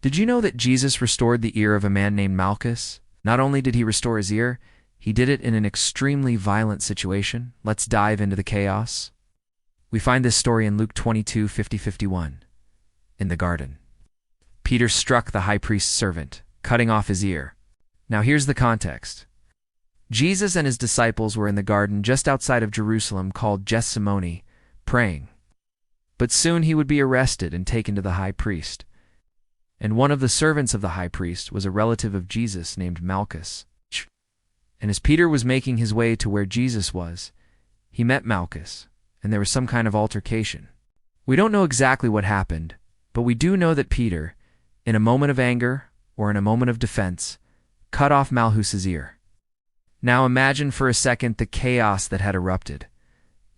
Did you know that Jesus restored the ear of a man named Malchus? Not only did he restore his ear, he did it in an extremely violent situation. Let's dive into the chaos. We find this story in Luke 22:50-51, in the garden. Peter struck the high priest's servant, cutting off his ear. Now here's the context. Jesus and his disciples were in the garden just outside of Jerusalem called Gethsemane, praying. But soon he would be arrested and taken to the high priest. And one of the servants of the high priest was a relative of Jesus named Malchus. And as Peter was making his way to where Jesus was, he met Malchus, and there was some kind of altercation. We don't know exactly what happened, but we do know that Peter, in a moment of anger or in a moment of defense, cut off Malchus's ear. Now imagine for a second the chaos that had erupted.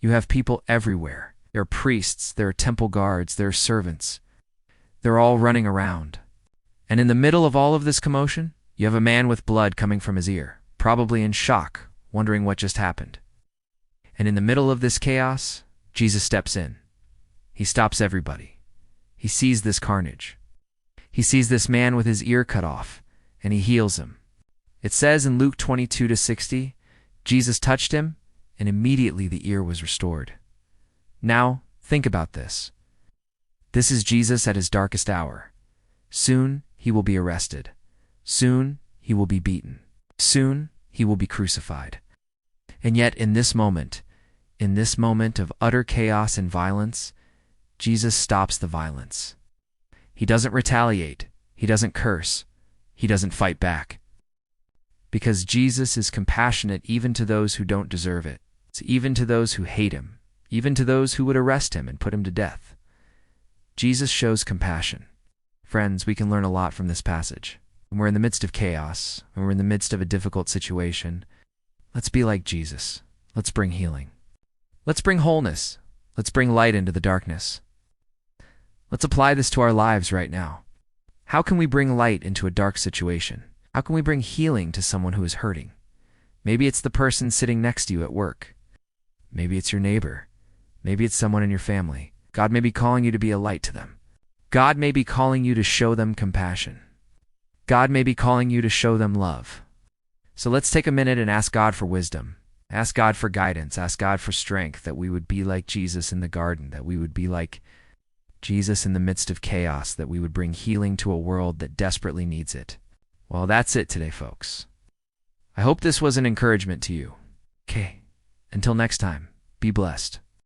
You have people everywhere. There are priests, there are temple guards, there are servants. They're all running around. And in the middle of all of this commotion, you have a man with blood coming from his ear, probably in shock, wondering what just happened. And in the middle of this chaos, Jesus steps in. He stops everybody. He sees this carnage. He sees this man with his ear cut off, and he heals him. It says in Luke 22:60, Jesus touched him, and immediately the ear was restored. Now, think about this. This is Jesus at his darkest hour. Soon, he will be arrested. Soon, he will be beaten. Soon, he will be crucified. And yet, in this moment of utter chaos and violence, Jesus stops the violence. He doesn't retaliate. He doesn't curse. He doesn't fight back. Because Jesus is compassionate even to those who don't deserve it. It's even to those who hate him, even to those who would arrest him and put him to death. Jesus shows compassion. Friends, we can learn a lot from this passage. When we're in the midst of chaos, when we're in the midst of a difficult situation, let's be like Jesus. Let's bring healing. Let's bring wholeness. Let's bring light into the darkness. Let's apply this to our lives right now. How can we bring light into a dark situation? How can we bring healing to someone who is hurting? Maybe it's the person sitting next to you at work. Maybe it's your neighbor. Maybe it's someone in your family. God may be calling you to be a light to them. God may be calling you to show them compassion. God may be calling you to show them love. So let's take a minute and ask God for wisdom. Ask God for guidance. Ask God for strength, that we would be like Jesus in the garden, that we would be like Jesus in the midst of chaos, that we would bring healing to a world that desperately needs it. Well, that's it today, folks. I hope this was an encouragement to you. Okay, until next time, be blessed.